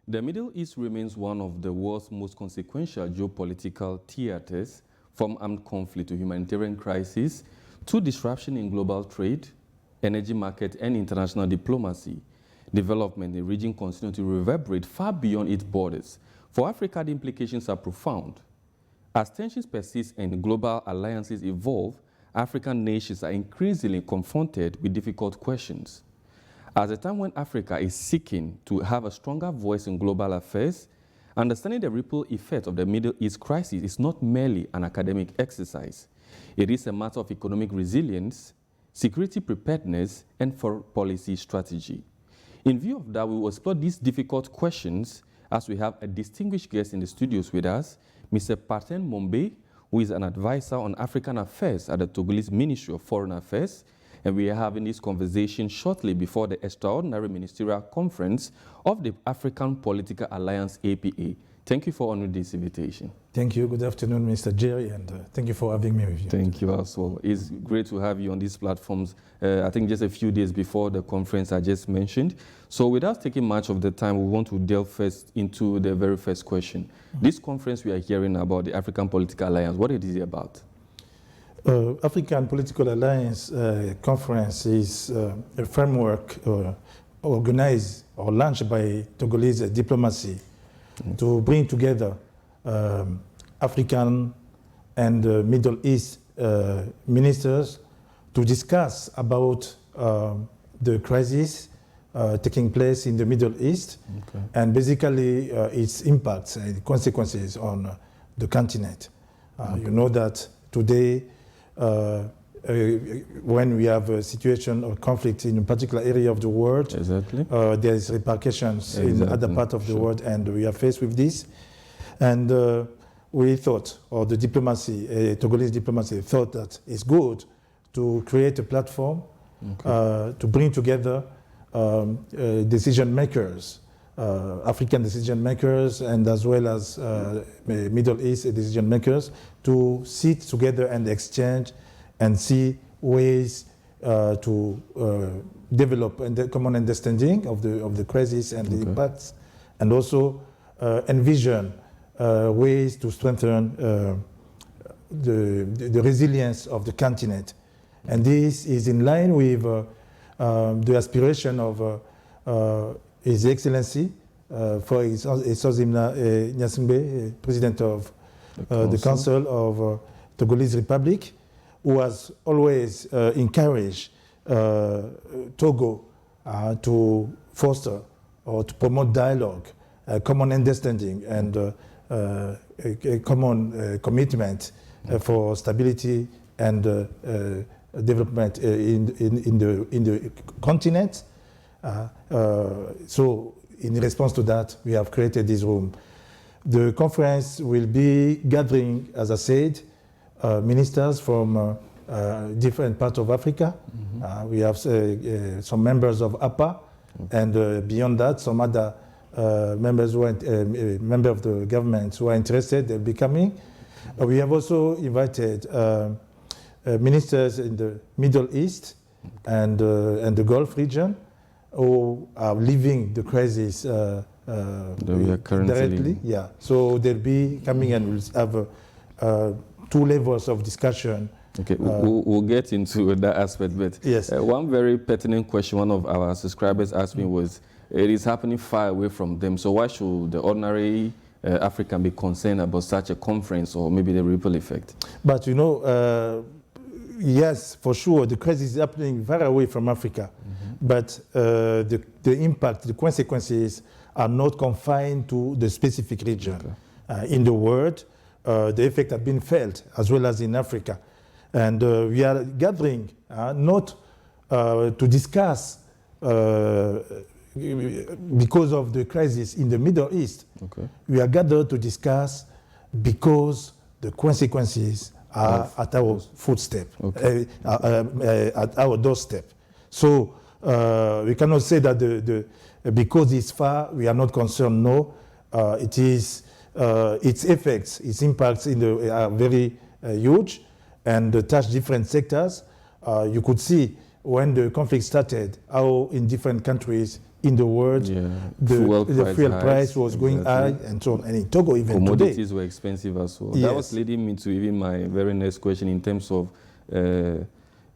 The Middle East remains one of the world's most consequential geopolitical theaters, from armed conflict to humanitarian crisis, to disruption in global trade, energy market, and international diplomacy. Development in the region continue to reverberate far beyond its borders. For Africa, the implications are profound. As tensions persist and global alliances evolve, African nations are increasingly confronted with difficult questions. At a time when Africa is seeking to have a stronger voice in global affairs, understanding the ripple effect of the Middle East crisis is not merely an academic exercise. It is a matter of economic resilience, security preparedness, and foreign policy strategy. In view of that, we will explore these difficult questions as we have a distinguished guest in the studios with us, Mr. Paten Mombe, who is an advisor on African affairs at the Togolese Ministry of Foreign Affairs. And we are having this conversation shortly before the extraordinary ministerial conference of the African Political Alliance, APA. Thank you for honoring this invitation. Thank you. Good afternoon, Mr. Jerry, and thank you for having me with you. Thank you as well. It's great to have you on these platforms. I think just a few days before the conference I just mentioned. So without taking much of the time, we want to delve first into the very first question. This conference we are hearing about, the African Political Alliance, what is it about? African Political Alliance Conference is a framework organized or launched by Togolese diplomacy to bring together African and Middle East ministers to discuss about the crisis taking place in the Middle East and basically its impacts and consequences on the continent. You know that today when we have a situation or conflict in a particular area of the world, there is repercussions in other parts of the world, and we are faced with this. And we thought, or the diplomacy, Togolese diplomacy thought that it's good to create a platform to bring together decision makers, African decision makers, and as well as Middle East decision makers, to sit together and exchange and see ways to develop a common understanding of the crisis and the impacts, and also envision ways to strengthen the resilience of the continent. And this is in line with the aspiration of His Excellency, for Isozimna Nyasimbe, President of the Council of Togolese Republic, who has always encouraged Togo to foster or to promote dialogue, common understanding, and a common commitment for stability and development in the continent. So in response to that, we have created this room. The conference will be gathering, as I said, ministers from different parts of Africa. We have some members of APA, and beyond that, some other members who are members of the government who are interested. They'll be coming. We have also invited ministers in the Middle East and the Gulf region, who are living the crisis directly. Yeah, so they'll be coming, and we'll have two levels of discussion. Okay, we'll get into that aspect, but yes. One very pertinent question one of our subscribers asked me was, it is happening far away from them, so why should the ordinary African be concerned about such a conference, or maybe the ripple effect? But you know, yes, for sure, the crisis is happening far away from Africa, but the impact, the consequences are not confined to the specific region. In the world, the effect has been felt as well as in Africa. And we are gathering not to discuss because of the crisis in the Middle East. We are gathered to discuss because the consequences are at our footstep, at our doorstep. So we cannot say that because it's far, we are not concerned. No, it is its effects, its impacts are very huge, and touch different sectors. You could see when the conflict started how in different countries in the world. The fuel price was going high and so on. And in Togo, even commodities today, were expensive as well. Yes. That was leading me to even my very next question in terms of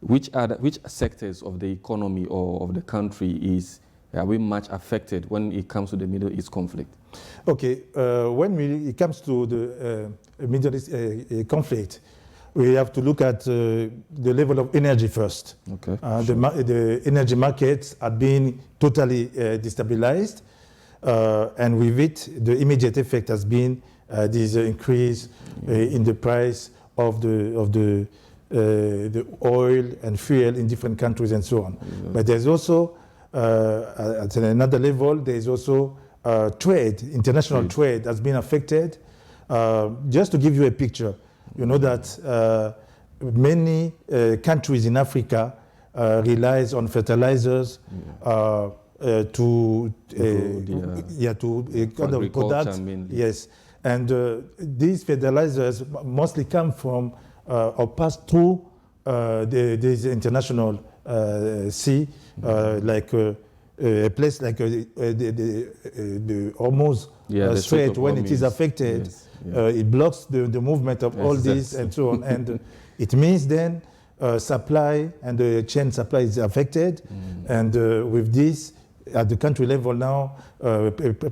which sectors of the economy or of the country are we much affected when it comes to the Middle East conflict? Okay, when it comes to the Middle East conflict, we have to look at the level of energy first. Okay. The energy markets have been totally destabilized, and with it, the immediate effect has been this increase in the price of the oil and fuel in different countries and so on. Yeah. But there's also, at another level, there's also trade, international trade has been affected. Just to give you a picture, you know that many countries in Africa relies on fertilizers to kind of products. Yes, and these fertilizers mostly come from or pass through this international sea, like a place like the Hormuz Strait. When it is affected, it blocks the movement of all this and so on. And it means then supply and the chain supply is affected. And with this, at the country level now,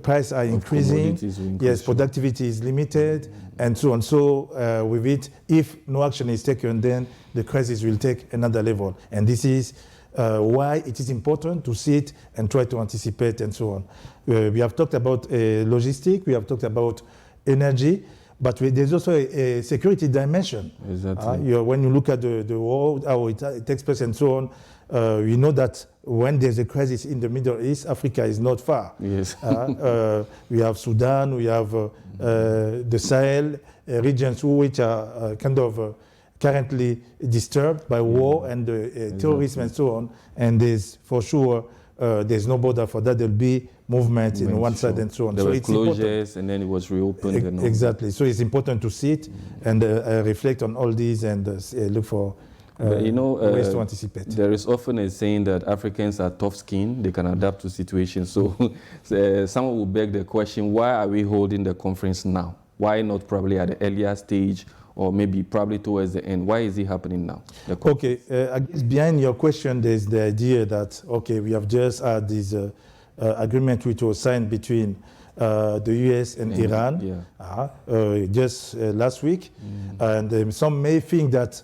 prices are increasing. Yes, productivity is limited, and so on. So with it, if no action is taken, then the crisis will take another level. And this is why it is important to sit and try to anticipate and so on. We have talked about logistics, we have talked about energy, but there's also a security dimension. Exactly. When you look at the world, how it takes place and so on, we know that when there's a crisis in the Middle East, Africa is not far. Yes. We have Sudan, we have the Sahel regions which are kind of currently disturbed by war and terrorism and so on. And there's for sure there's no border for that. There'll be movement in one side and so on. There so were it's closures important. And then it was reopened. Exactly. So it's important to sit and reflect on all these and look for ways to anticipate. There is often a saying that Africans are tough-skinned, they can adapt to situations. So someone will beg the question, why are we holding the conference now? Why not probably at the earlier stage or maybe probably towards the end? Why is it happening now? Okay, I guess behind your question there's the idea that, okay, we have just had this agreement which was signed between the US and Iran just last week. And some may think that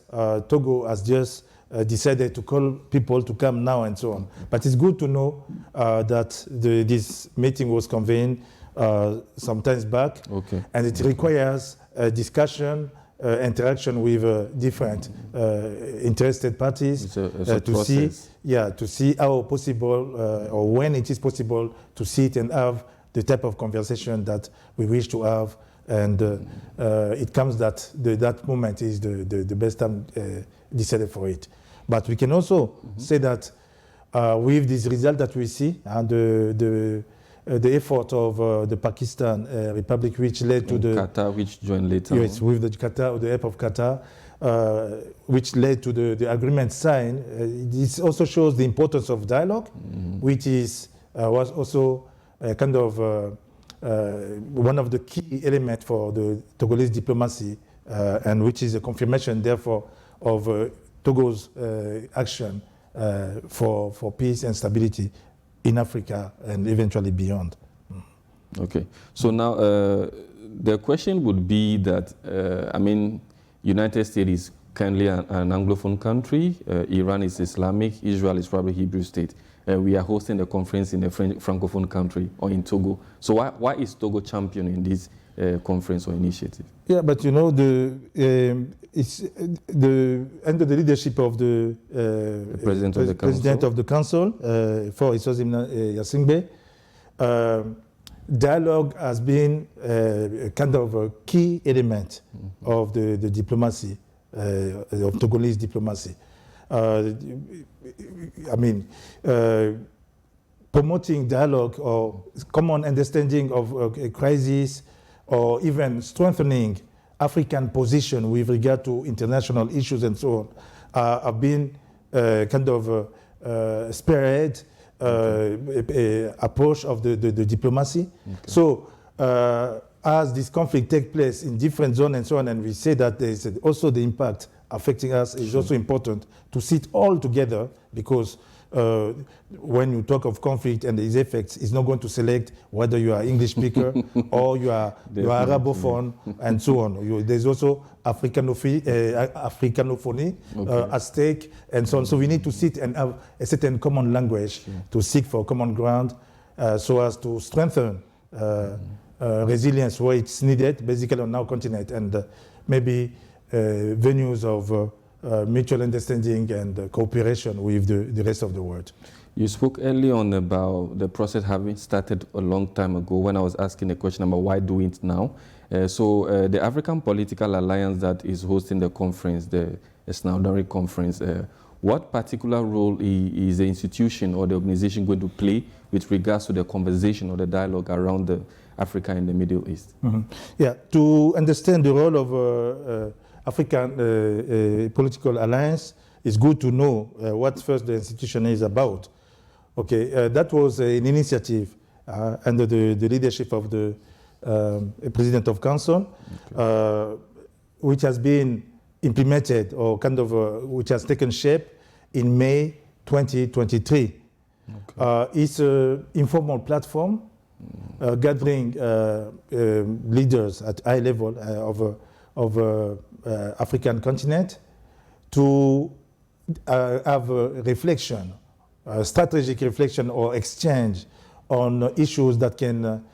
Togo has just decided to call people to come now and so on. But it's good to know that this meeting was convened some time back. Okay. And it requires a discussion, interaction with different interested parties to see how possible or when it is possible to sit and have the type of conversation that we wish to have, and it comes that that moment is the best time decided for it. But we can also say that with this result that we see, and the effort of the Pakistan Republic, which led to the Qatar, which joined later. Yes, with the Qatar, the help of Qatar, which led to the agreement signed. This also shows the importance of dialogue, which was also kind of one of the key elements for the Togolese diplomacy, and which is a confirmation, therefore, of Togo's action for peace and stability in Africa and eventually beyond. Okay, so now the question would be that, United States is currently an Anglophone country, Iran is Islamic, Israel is probably Hebrew state. We are hosting the conference in a Francophone country or in Togo. So why is Togo championing this conference or initiative? Yeah, but you know, it's under the leadership of the President of the Council, for Isosim Yasingbe, dialogue has been kind of a key element of the diplomacy, of Togolese diplomacy. Promoting dialogue or common understanding of a crisis, or even strengthening African position with regard to international issues and so on, have been kind of spearhead approach of the diplomacy. Okay. So as this conflict takes place in different zones and so on, and we say that there is also the impact affecting us, is also important to sit all together, because when you talk of conflict and its effects, it's not going to select whether you are English speaker or you are Arabophone and so on. There's also Africanophonie at stake and so on. So we need to sit and have a certain common language to seek for common ground so as to strengthen resilience where it's needed, basically on our continent, and maybe venues of mutual understanding and cooperation with the rest of the world. You spoke early on about the process having started a long time ago when I was asking a question about why do it now. So the African Political Alliance that is hosting the conference, the extraordinary conference, what particular role is the institution or the organization going to play with regards to the conversation or the dialogue around Africa and the Middle East? Mm-hmm. Yeah, to understand the role of African Political Alliance, it's good to know what first the institution is about. Okay, that was an initiative under the leadership of the President of Conscient, which has been implemented or which has taken shape in May 2023. Okay. It's an informal platform gathering leaders at high level of African continent to have a reflection, a strategic reflection or exchange on issues that can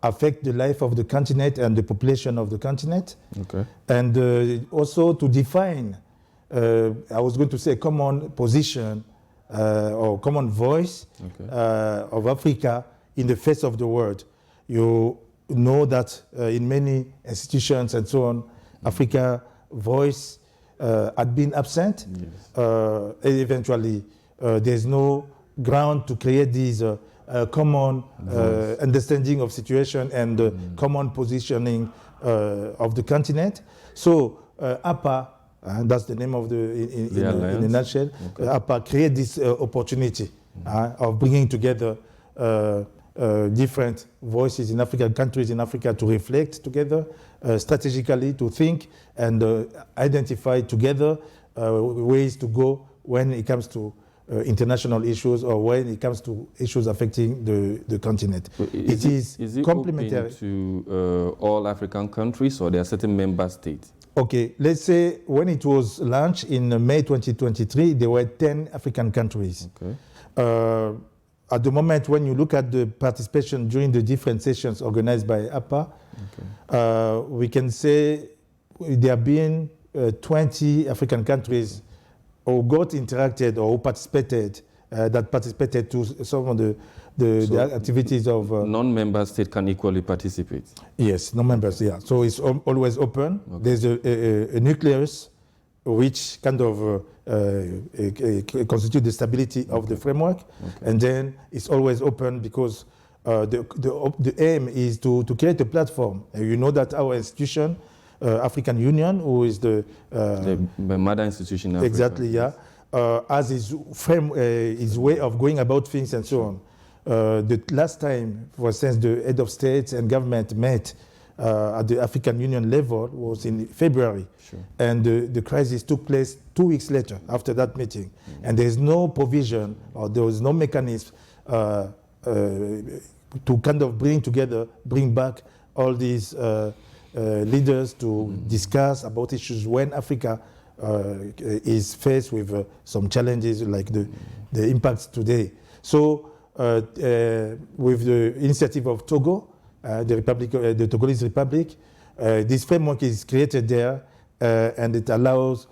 affect the life of the continent and the population of the continent. Okay. And also to define, I was going to say, a common position or common voice of Africa in the face of the world. You know that in many institutions and so on, Africa voice had been absent. Yes. Eventually, there's no ground to create these common understanding of situation and common positioning of the continent. So APA, that's the name of in a nutshell, APA create this opportunity of bringing together different voices in African countries in Africa to reflect together, strategically to think and identify together ways to go when it comes to international issues or when it comes to issues affecting the continent. Is it complementary open to all African countries, or there are certain member states? Okay, let's say when it was launched in May 2023, there were 10 African countries. Okay. At the moment, when you look at the participation during the different sessions organized by APA, we can say there have been 20 African countries who got interacted or who participated, to some of the activities of... non-member states can equally participate? Yes, non-members, yeah. So it's always open. Okay. There's a nucleus which kind of constitute the stability of the framework. Okay. And then it's always open because the aim is to create a platform. You know that our institution, African Union, who is the mother institution in Africa. Exactly, yeah, as his way of going about things and so on. The last time, for instance, the head of states and government met at the African Union level was in February. Sure. And the crisis took place 2 weeks later after that meeting. And there is no provision or there was no mechanism to kind of bring back all these leaders to discuss about issues when Africa is faced with some challenges like the impacts today. So with the initiative of Togo, the Togolese Republic, this framework is created there and it allows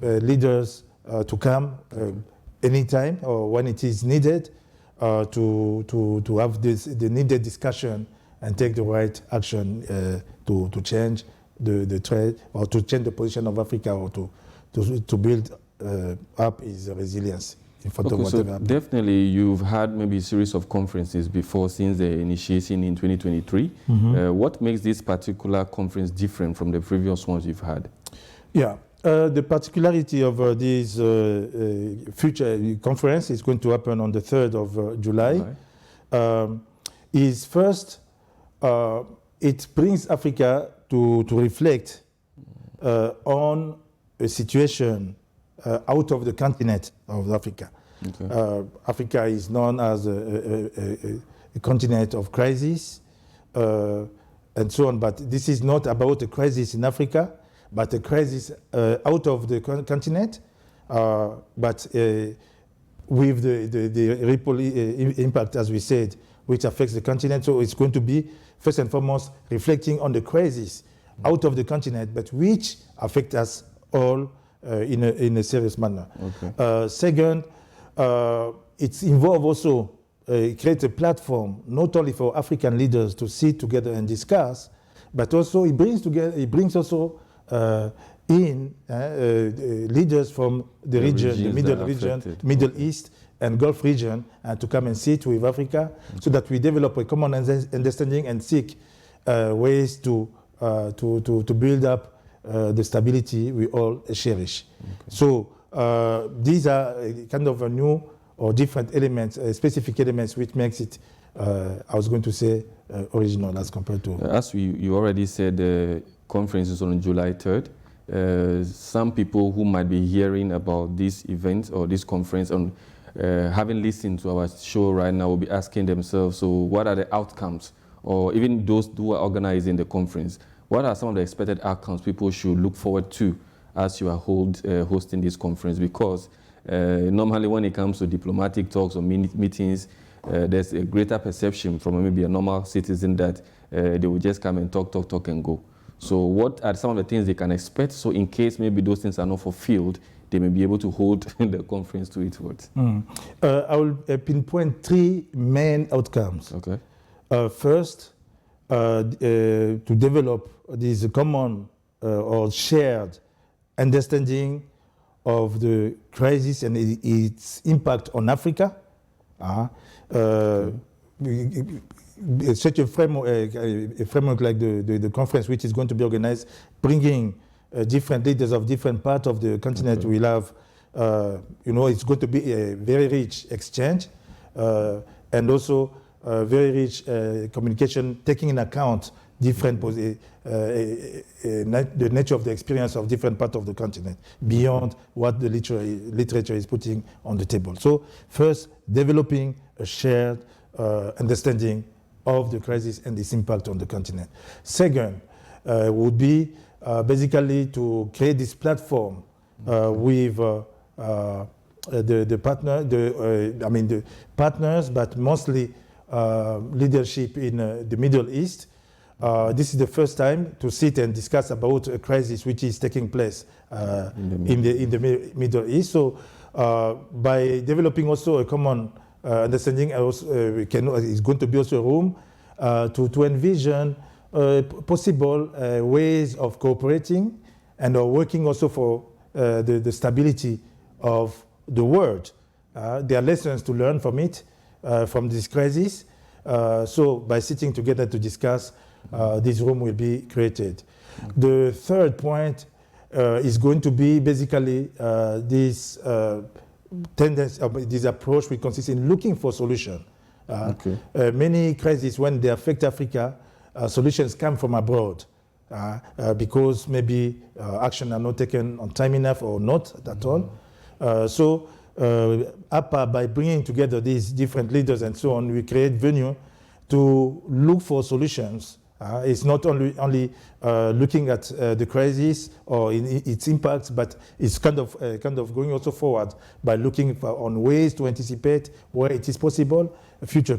leaders to come anytime or when it is needed to have the needed discussion and take the right action to change the trade or to change the position of Africa or to build up its resilience. So definitely you've had maybe a series of conferences before since the initiation in 2023. Mm-hmm. What makes this particular conference different from the previous ones you've had? Yeah, The particularity of this future conference is going to happen on the 3rd of July. Is first, it brings Africa to reflect on a situation out of the continent of Africa. Africa is known as a continent of crisis and so on, but this is not about a crisis in Africa, but a crisis out of the continent, but with the ripple impact, as we said, which affects the continent. So it's going to be, first and foremost, reflecting on the crisis out of the continent, but which affect us all in a serious manner. Second, it's involved also create a platform not only for African leaders to sit together and discuss, but also it brings also leaders from the region, the Middle East and Gulf region, to come and sit with Africa, so that we develop a common understanding and seek ways to build up the stability we all cherish. So these are kind of a new or different elements, specific elements, which makes it, I was going to say, original as compared to... As you already said, the conference is on July 3rd. Some people who might be hearing about this event or this conference and having listened to our show right now will be asking themselves, so what are the outcomes? Or even those who are organizing the conference, what are some of the expected outcomes people should look forward to as you are hosting this conference? Because normally when it comes to diplomatic talks or meetings, there's a greater perception from maybe a normal citizen that they will just come and talk and go. So what are some of the things they can expect? So in case maybe those things are not fulfilled, they may be able to hold the conference to its words. I will pinpoint 3 main outcomes. First, to develop this common or shared understanding of the crisis and its impact on Africa. Such a framework like the conference, which is going to be organized, bringing different leaders of different parts of the continent. We'll have, it's going to be a very rich exchange and also very rich communication, taking into account different the nature of the experience of different parts of the continent beyond what the literature is putting on the table. So first, developing a shared understanding of the crisis and its impact on the continent. Second, would be basically to create this platform with the partners, but mostly leadership in the Middle East. This is the first time to sit and discuss about a crisis which is taking place in the Middle East. So by developing also a common understanding, it's going to be also a room to envision possible ways of cooperating and working also for the stability of the world. There are lessons to learn from it, from this crisis. So by sitting together to discuss, this room will be created. The third point is going to be basically this tendency, this approach which consists in looking for solutions. Many crises, when they affect Africa, solutions come from abroad because maybe action are not taken on time enough or not at all. So APA, by bringing together these different leaders and so on, we create venue to look for solutions. It's not only looking at the crisis or its impacts, but it's kind of going also forward by looking on ways to anticipate where it is possible, future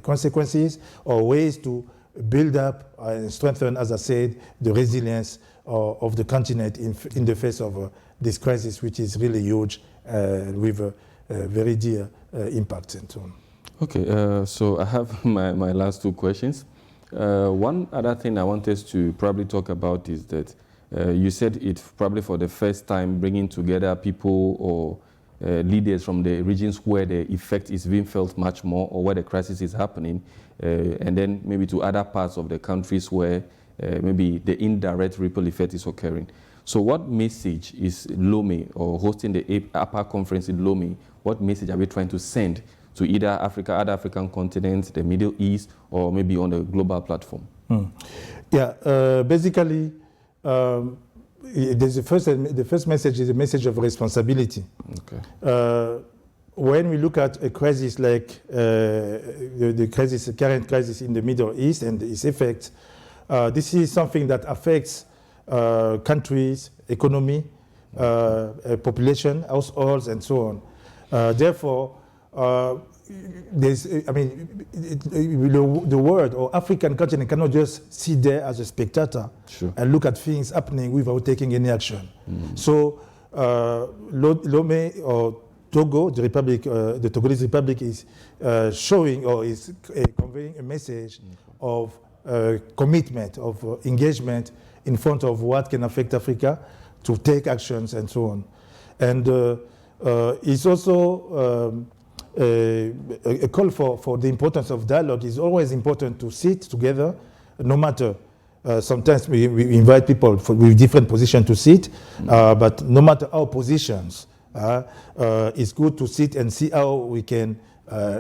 consequences, or ways to build up and strengthen, as I said, the resilience of the continent in the face of this crisis, which is really huge with very dear impacts and so on. Okay, so I have my last 2 questions. One other thing I want us to probably talk about is that you said it probably for the first time bringing together people or leaders from the regions where the effect is being felt much more or where the crisis is happening, and then maybe to other parts of the countries where maybe the indirect ripple effect is occurring. So what message is Lomé, or hosting the APA conference in Lomé, what message are we trying to send to either Africa, other African continents, the Middle East, or maybe on the global platform? Yeah, basically, the first message is a message of responsibility. Okay. When we look at a crisis like the current crisis in the Middle East and its effects, this is something that affects countries, economy, population, households, and so on. Therefore, the world or African continent cannot just sit there as a spectator and look at things happening without taking any action. So, Lomé or Togo, the Togolese Republic, is showing or is conveying a message of commitment, of engagement in front of what can affect Africa, to take actions and so on. And it's also a call for the importance of dialogue. It's always important to sit together, no matter. Sometimes we invite people with different positions to sit, but no matter our positions, it's good to sit and see how we can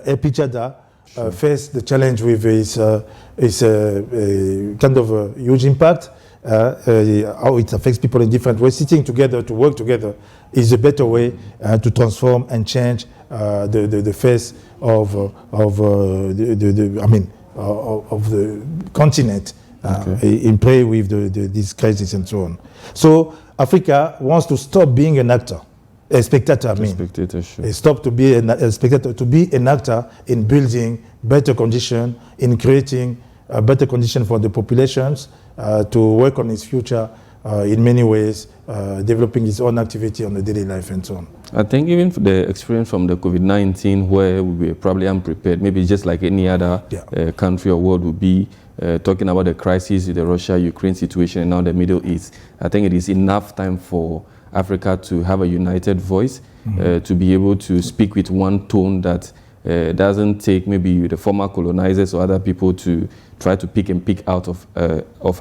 help each other face the challenge with its kind of a huge impact, how it affects people in different ways. Sitting together to work together is a better way to transform and change the face of the continent in play with this crisis and so on. So Africa wants to stop being an actor. A spectator, stop to be a spectator, to be an actor in building better conditions, in creating a better condition for the populations to work on its future in many ways, developing its own activity on the daily life and so on. I think even for the experience from the COVID-19, where we were probably unprepared, maybe just like any other country or world would be, talking about the crisis, the Russia-Ukraine situation, and now the Middle East, I think it is enough time for Africa to have a united voice, to be able to speak with one tone that doesn't take maybe the former colonizers or other people to try to pick out of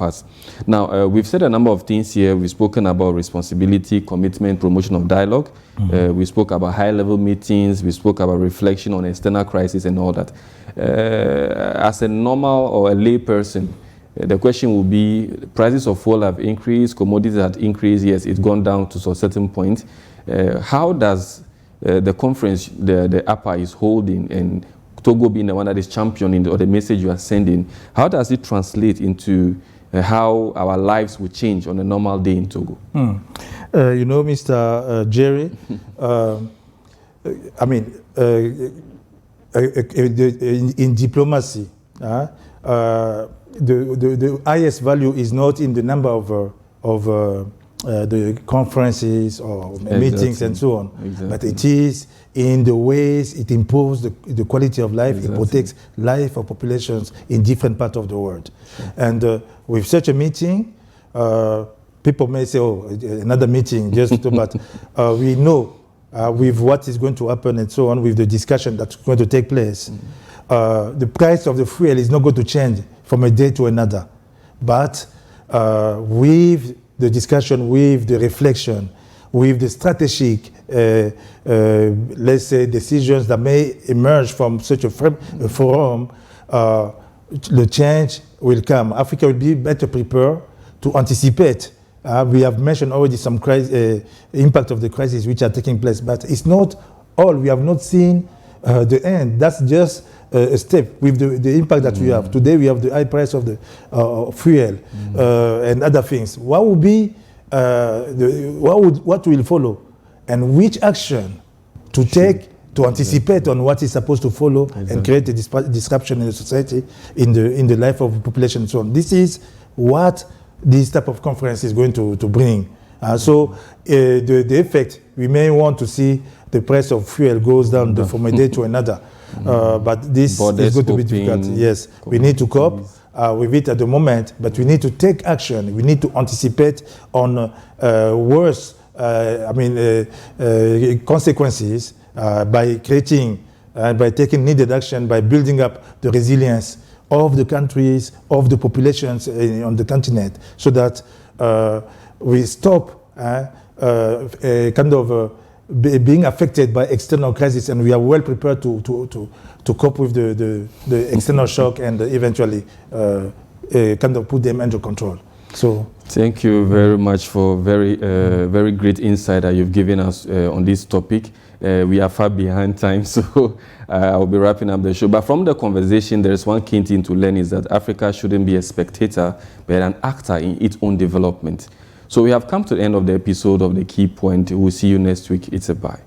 us. Now, we've said a number of things here. We've spoken about responsibility, commitment, promotion of dialogue. We spoke about high-level meetings. We spoke about reflection on external crisis and all that. As a normal or a lay person, the question will be, prices of fuel have increased, commodities have increased, yes, it's gone down to a certain point. How does the conference, the APA is holding, and Togo being the one that is championing, or the message you are sending, how does it translate into how our lives will change on a normal day in Togo? You know, Mr. Jerry, in diplomacy, the highest value is not in the number of the conferences or meetings and so on, but it is in the ways it improves the quality of life, it protects life of populations in different parts of the world. And with such a meeting, people may say, oh, another meeting, but we know with what is going to happen and so on, with the discussion that's going to take place, the price of the fuel is not going to change from a day to another. But with the discussion, with the reflection, with the strategic, let's say, decisions that may emerge from such a forum, the change will come. Africa will be better prepared to anticipate. We have mentioned already some impact of the crisis which are taking place, but it's not all. We have not seen the end. That's just a step with the impact that we have. Today we have the high price of the fuel and other things. What will be, what will follow? And which action to take to anticipate on what is supposed to follow and create a disruption in the society, in the life of the population and so on. This is what this type of conference is going to bring. So the effect, we may want to see the price of fuel goes down from a day to another. But this is going to be difficult. Yes, we need to cope with it at the moment, but we need to take action. We need to anticipate on worse consequences by creating, by taking needed action, by building up the resilience of the countries, of the populations on the continent, so that we stop kind of being affected by external crisis, and we are well prepared to cope with the external shock and eventually kind of put them under control. So thank you very much for very great insight that you've given us on this topic. We are far behind time, so I'll be wrapping up the show. But from the conversation, there is one key thing to learn is that Africa shouldn't be a spectator, but an actor in its own development. So we have come to the end of the episode of The Key Point. We'll see you next week. It's a bye.